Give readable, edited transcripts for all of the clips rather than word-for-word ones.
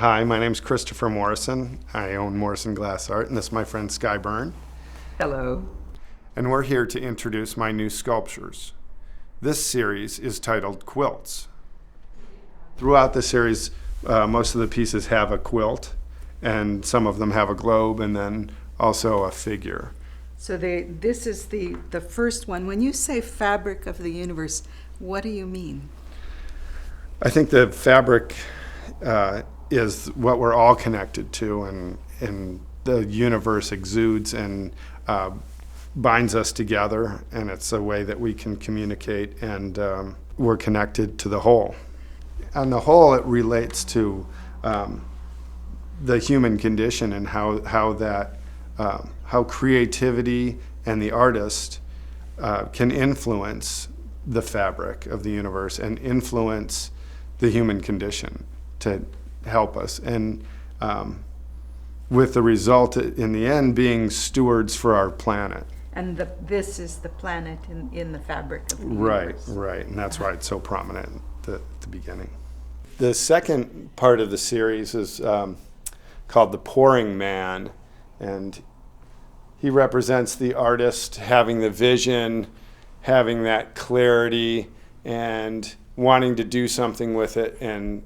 Hi, my name's Christopher Morrison. I own Morrison Glass Art, and this is my friend Sky Byrne. Hello. And we're here to introduce my new sculptures. This series is titled Quilts. Throughout the series, most of the pieces have a quilt, and some of them have a globe, and then also a figure. So this is the first one. When you say fabric of the universe, what do you mean? I think the fabric is what we're all connected to, and the universe exudes and binds us together, and it's a way that we can communicate, and we're connected to the whole. On the whole, it relates to the human condition and how creativity and the artist can influence the fabric of the universe and influence the human condition to help us, and with the result in the end being stewards for our planet. And this is the planet in the fabric of the universe. Right, and that's why it's so prominent at the beginning. The second part of the series is called The Pouring Man, and he represents the artist having the vision, having that clarity, and wanting to do something with it, and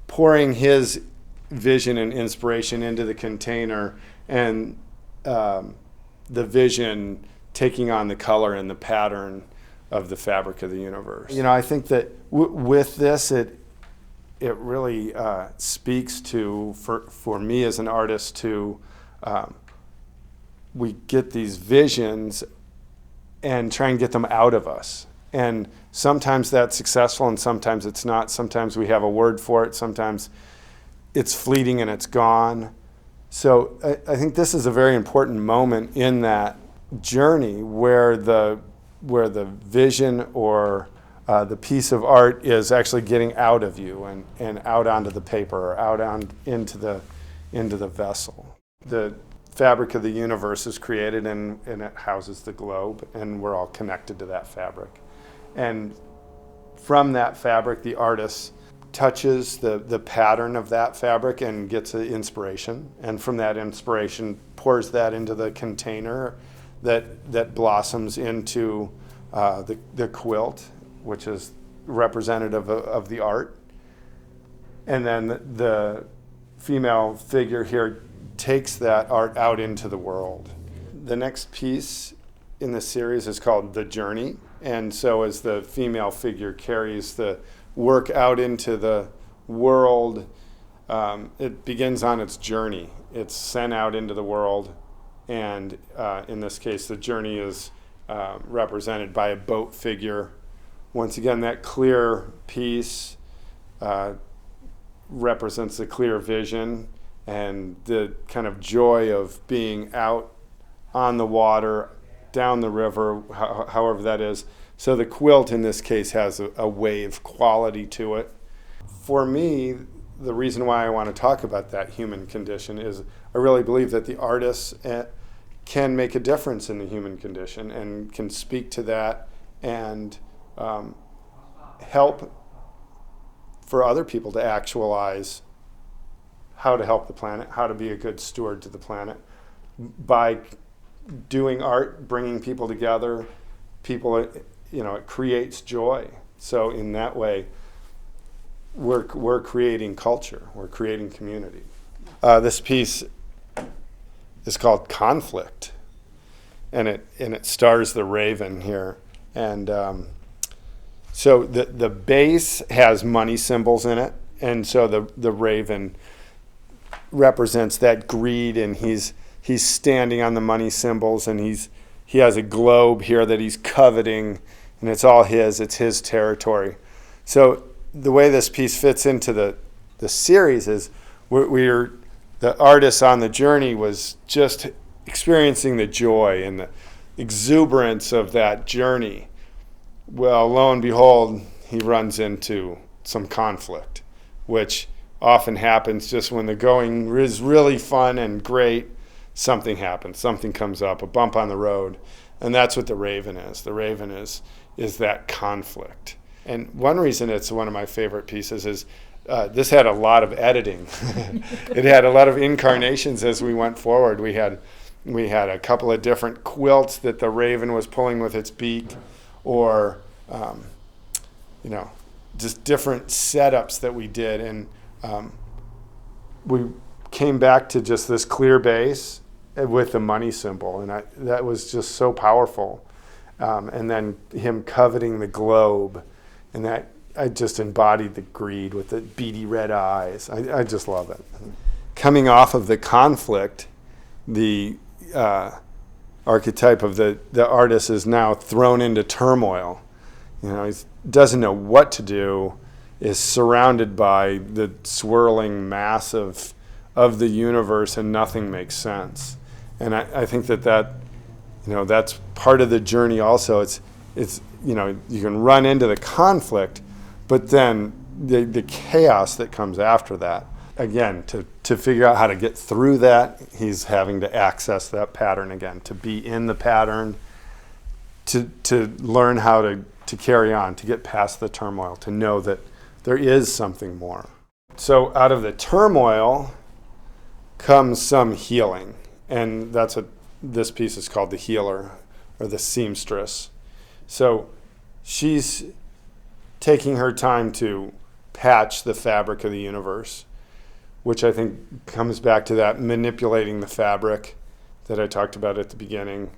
pouring his vision and inspiration into the container, and the vision taking on the color and the pattern of the fabric of the universe. You know, I think that with this, it really speaks to, for me as an artist, to we get these visions and try and get them out of us. And sometimes that's successful and sometimes it's not. Sometimes we have a word for it. Sometimes it's fleeting and it's gone. So I think this is a very important moment in that journey where the vision or the piece of art is actually getting out of you and out onto the paper or out into the vessel. The fabric of the universe is created and it houses the globe, and we're all connected to that fabric. And from that fabric, the artist touches the pattern of that fabric and gets an inspiration. And from that inspiration, pours that into the container that blossoms into the quilt, which is representative of the art. And then the female figure here takes that art out into the world. The next piece in the series is called The Journey. And so as the female figure carries the work out into the world, it begins on its journey. It's sent out into the world, and in this case, the journey is represented by a boat figure. Once again, that clear piece represents the clear vision and the kind of joy of being out on the water, down the river, however that is. So the quilt in this case has a wave quality to it. For me, the reason why I want to talk about that human condition is I really believe that the artists can make a difference in the human condition and can speak to that and help for other people to actualize how to help the planet, how to be a good steward to the planet by doing art, bringing people together. It creates joy. So in that way, we're creating culture. We're creating community. This piece is called Conflict, and it stars the raven here. And so the base has money symbols in it, and so the raven represents that greed, and he's standing on the money symbols, and he has a globe here that he's coveting, and it's all his. It's his territory. So the way this piece fits into the series is the artist on the journey was just experiencing the joy and the exuberance of that journey. Well, lo and behold, he runs into some conflict, which often happens just when the going is really fun and great. Something happens, something comes up, a bump on the road, and that's what the raven is. The raven is that conflict. And one reason it's one of my favorite pieces is this had a lot of editing. It had a lot of incarnations as we went forward. We had a couple of different quilts that the raven was pulling with its beak, or just different setups that we did, and we came back to just this clear base with the money symbol, and that was just so powerful. And then him coveting the globe, and that I just embodied the greed with the beady red eyes. I just love it. Coming off of the conflict, the archetype of the artist is now thrown into turmoil. He doesn't know what to do, is surrounded by the swirling mass of the universe, and nothing makes sense. And I think that's part of the journey also. It's you can run into the conflict, but then the chaos that comes after that. Again, to figure out how to get through that, he's having to access that pattern again, to be in the pattern, to learn how to carry on, to get past the turmoil, to know that there is something more. So out of the turmoil comes some healing, and that's what this piece is called, the healer, or the seamstress. So she's taking her time to patch the fabric of the universe, which I think comes back to that manipulating the fabric that I talked about at the beginning,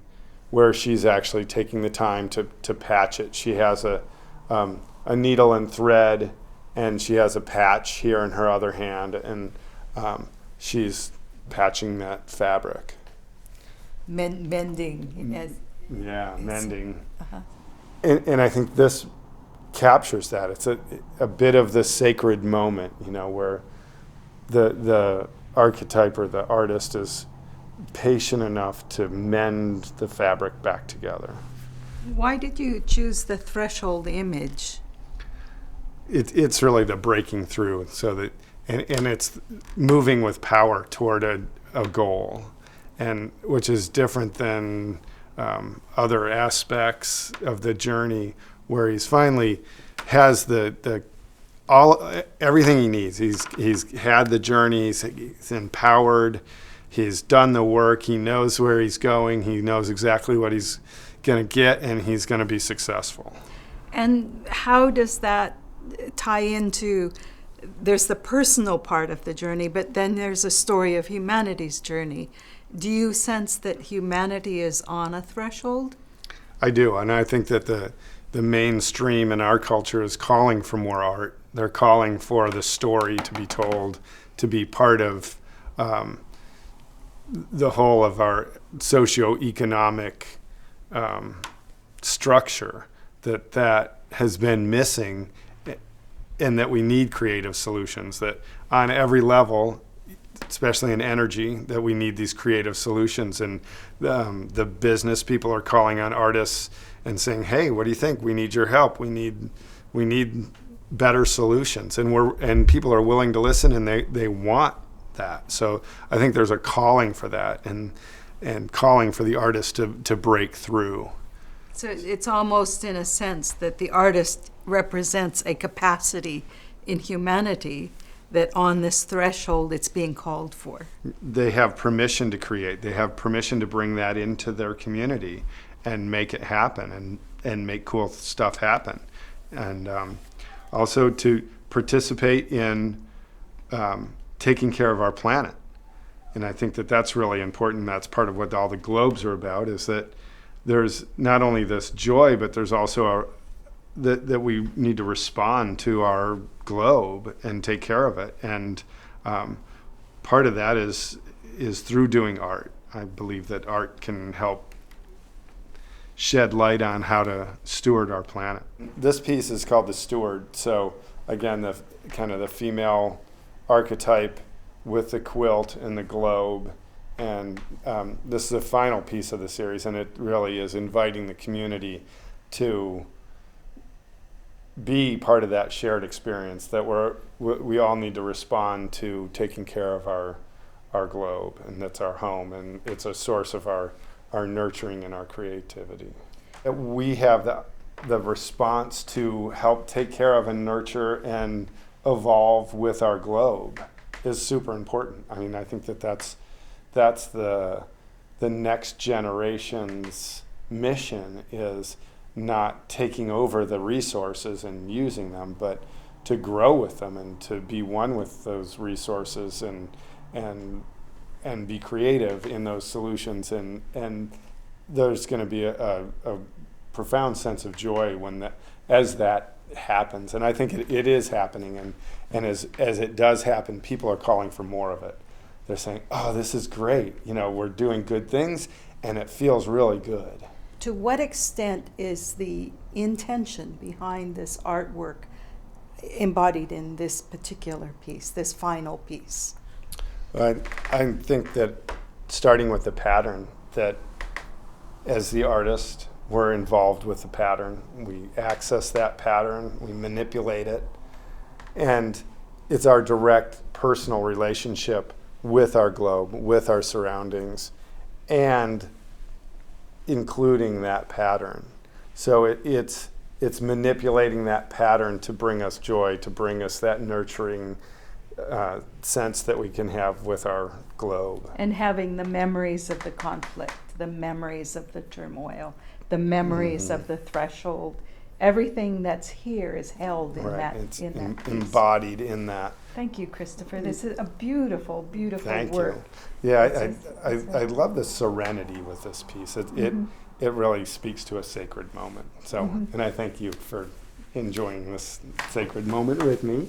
where she's actually taking the time to patch it. She has a needle and thread, and she has a patch here in her other hand, and she's patching that fabric. Mending. Yeah, mending. Uh-huh. And I think this captures that. It's a bit of the sacred moment, where the archetype or the artist is patient enough to mend the fabric back together. Why did you choose the threshold image? It's really the breaking through, so that and it's moving with power toward a goal, and which is different than other aspects of the journey, where he's finally has everything he needs. He's had the journey. He's empowered. He's done the work. He knows where he's going. He knows exactly what he's going to get, and he's going to be successful. And how does that tie into, there's the personal part of the journey, but then there's a story of humanity's journey. Do you sense that humanity is on a threshold? I do, and I think that the mainstream in our culture is calling for more art. They're calling for the story to be told, to be part of the whole of our socioeconomic structure that has been missing, and that we need creative solutions, that on every level, especially in energy, that we need these creative solutions. And the business people are calling on artists and saying, hey, what do you think? We need your help. We need better solutions. And people are willing to listen, and they want that. So I think there's a calling for that, and calling for the artist to break through. So it's almost in a sense that the artist represents a capacity in humanity that on this threshold it's being called for. They have permission to create. They have permission to bring that into their community and make it happen, and make cool stuff happen. And also to participate in taking care of our planet. And I think that that's really important. That's part of what all the globes are about, is that there's not only this joy, but there's also that we need to respond to our globe and take care of it. And part of that is through doing art. I believe that art can help shed light on how to steward our planet. This piece is called The Steward. So again, the kind of the female archetype with the quilt and the globe. And this is the final piece of the series, and it really is inviting the community to be part of that shared experience, that we all need to respond to taking care of our globe, and that's our home, and it's a source of our nurturing and our creativity. We have the response to help take care of and nurture and evolve with our globe is super important. I mean, I think that's the next generation's mission, is not taking over the resources and using them, but to grow with them and to be one with those resources and be creative in those solutions, and there's going to be a profound sense of joy as that happens, and I think it is happening, and as it does happen, people are calling for more of it. They're saying, "Oh, this is great! We're doing good things, and it feels really good." To what extent is the intention behind this artwork embodied in this particular piece, this final piece? I think that starting with the pattern, that as the artist, we're involved with the pattern. We access that pattern, we manipulate it, and it's our direct personal relationship with our globe, with our surroundings, and including that pattern. So it's manipulating that pattern to bring us joy, to bring us that nurturing sense that we can have with our globe. And having the memories of the conflict, the memories of the turmoil, the memories of the threshold, everything that's here is held in that It's in that piece. embodied in that. Thank you, Christopher. This is a beautiful, beautiful Thank work. you. Yeah, I love the serenity with this piece. It really speaks to a sacred moment. So, and I thank you for enjoying this sacred moment with me.